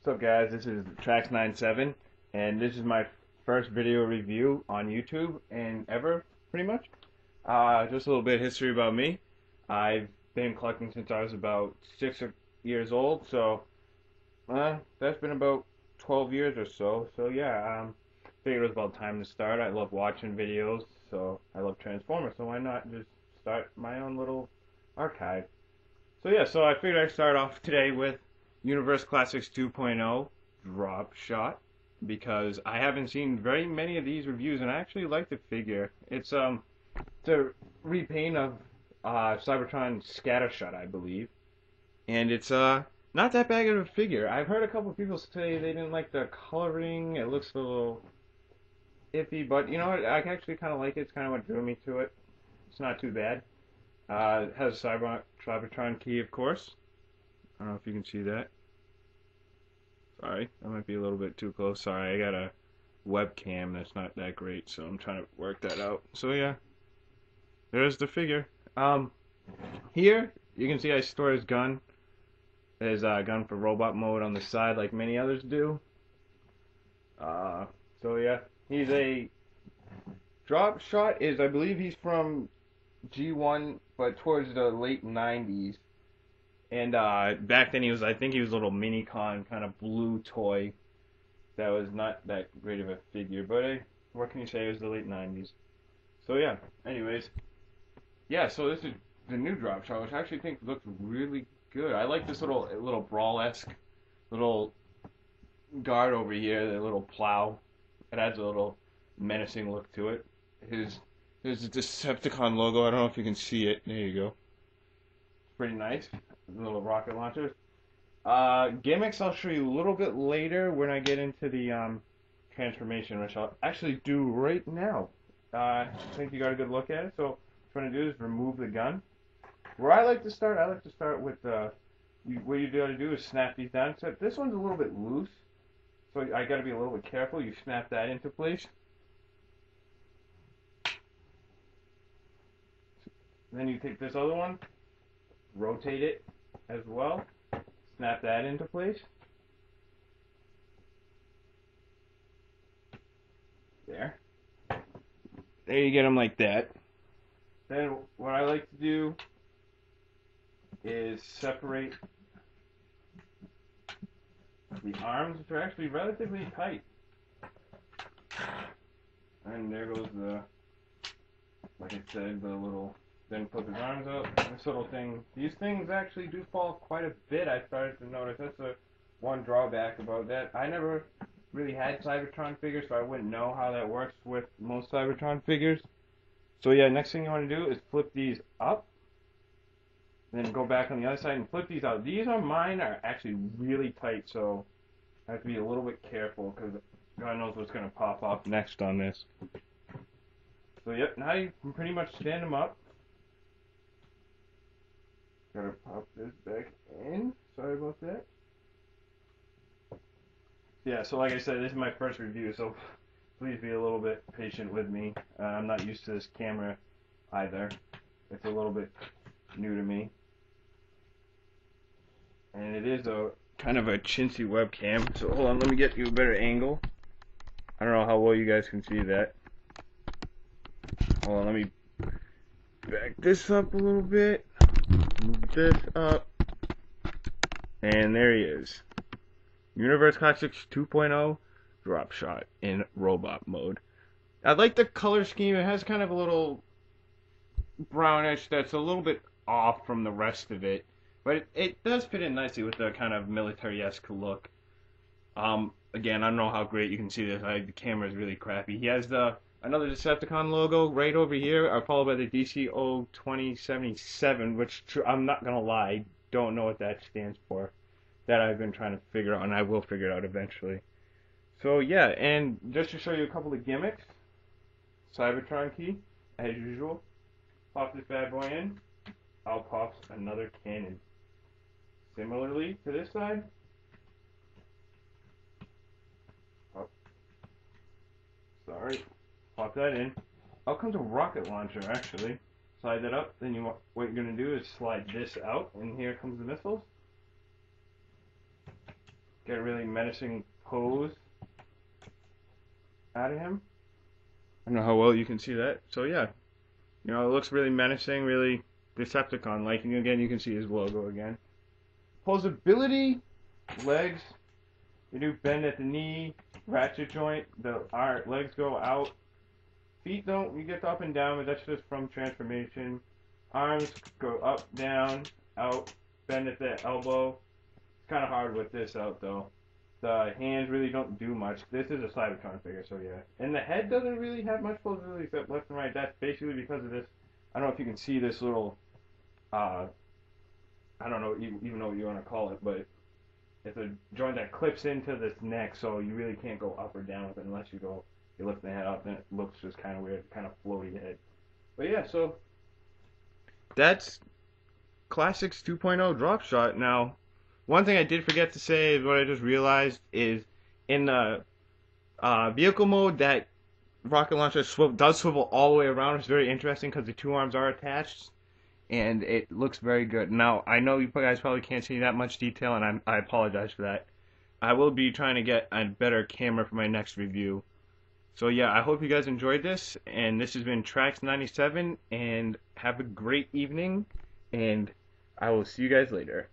What's up, guys? This is Trax97, and this is my first video review on YouTube and ever, pretty much. Just a little bit of history about me. I've been collecting since I was about 6 years old, so that's been about 12 years or so. So yeah, figured it was about time to start. I love watching videos, so I love Transformers, so why not just start my own little archive? So yeah, so I figured I'd start off today with Universe Classics 2.0 Dropshot because I haven't seen very many of these reviews and I actually like the figure. It's a repaint of Cybertron Scattershot, I believe, and it's not that bad of a figure. I've heard a couple of people say they didn't like the coloring. It looks a little iffy, but you know what? I actually kind of like it. It's kind of what drew me to it. It's not too bad. It has a Cybertron key, of course. I don't know if you can see that. Sorry, that might be a little bit too close. Sorry, I got a webcam that's not that great, so I'm trying to work that out. So yeah, there's the figure. Here you can see I store his gun. There's a gun for robot mode on the side, like many others do. So yeah, he's a Dropshot. I believe he's from G1, but towards the late 90s. And back then I think he was a little mini-con kind of blue toy that was not that great of a figure, but what can you say, it was the late 90s. So yeah, anyways, yeah, so this is the new Dropshot, which I actually think looks really good. I like this little brawl-esque little guard over here, the little plow. It adds a little menacing look to it. His Decepticon logo, I don't know if you can see it. There you go. Pretty nice. Little rocket launchers. Gimmicks I'll show you a little bit later when I get into the transformation, which I'll actually do right now. I think you got a good look at it. So what I'm going to do is remove the gun. Where I like to start with what you got to do is snap these down. So this one's a little bit loose, so I got to be a little bit careful. You snap that into place. Then you take this other one, rotate it as well, snap that into place. There you get them like that. Then what I like to do is separate the arms, which are actually relatively tight. And there goes like I said, the little. Then put his arms up. This little thing. These things actually do fall quite a bit. I started to notice. That's the one drawback about that. I never really had Cybertron figures, so I wouldn't know how that works with most Cybertron figures. So yeah, next thing you want to do is flip these up. Then go back on the other side and flip these out. Mine are actually really tight, so I have to be a little bit careful because God knows what's going to pop off next on this. So yep, now you can pretty much stand them up. Gotta pop this back in. Sorry about that. Yeah, so like I said, this is my first review, so please be a little bit patient with me. I'm not used to this camera either. It's a little bit new to me. And it is a kind of a chintzy webcam, so hold on, let me get you a better angle. I don't know how well you guys can see that. Hold on, let me back this up a little bit. Move this up, and there he is. Universe Classics 2.0 Dropshot in robot mode. I like the color scheme. It has kind of a little brownish that's a little bit off from the rest of it, but it does fit in nicely with the kind of military-esque look. Again, I don't know how great you can see this. The camera is really crappy. He has another Decepticon logo right over here, followed by the DCO 2077, which I'm not gonna lie, don't know what that stands for. That I've been trying to figure out, and I will figure it out eventually. So yeah, and just to show you a couple of gimmicks, Cybertron key, as usual. Pop this bad boy in, out pops another cannon. Similarly to this side, pop that in. Out comes a rocket launcher, actually. Slide that up, then what you're going to do is slide this out, and here comes the missiles. get a really menacing pose out of him. I don't know how well you can see that. So yeah, you know, it looks really menacing, really Decepticon-like. And again, you can see his logo again. Posability, legs, they do bend at the knee, ratchet joint, the legs go out. Feet don't, you get up and down, but that's just from transformation. Arms go up, down, out, bend at the elbow. It's kind of hard with this out though. The hands really don't do much. This is a Cybertron figure, so yeah. And the head doesn't really have much posability except left and right. That's basically because of this. I don't know if you can see this little, I don't know even know what you want to call it, but it's a joint that clips into this neck, so you really can't go up or down with it unless you lift the head up, and it looks just kind of weird, kind of floaty head. But yeah, so that's Classics 2.0 Dropshot. Now, one thing I did forget to say is what I just realized is in the vehicle mode that rocket launcher does swivel all the way around. It's very interesting because the two arms are attached, and it looks very good. Now, I know you guys probably can't see that much detail, and I apologize for that. I will be trying to get a better camera for my next review. So yeah, I hope you guys enjoyed this, and this has been Trax97, and have a great evening, and I will see you guys later.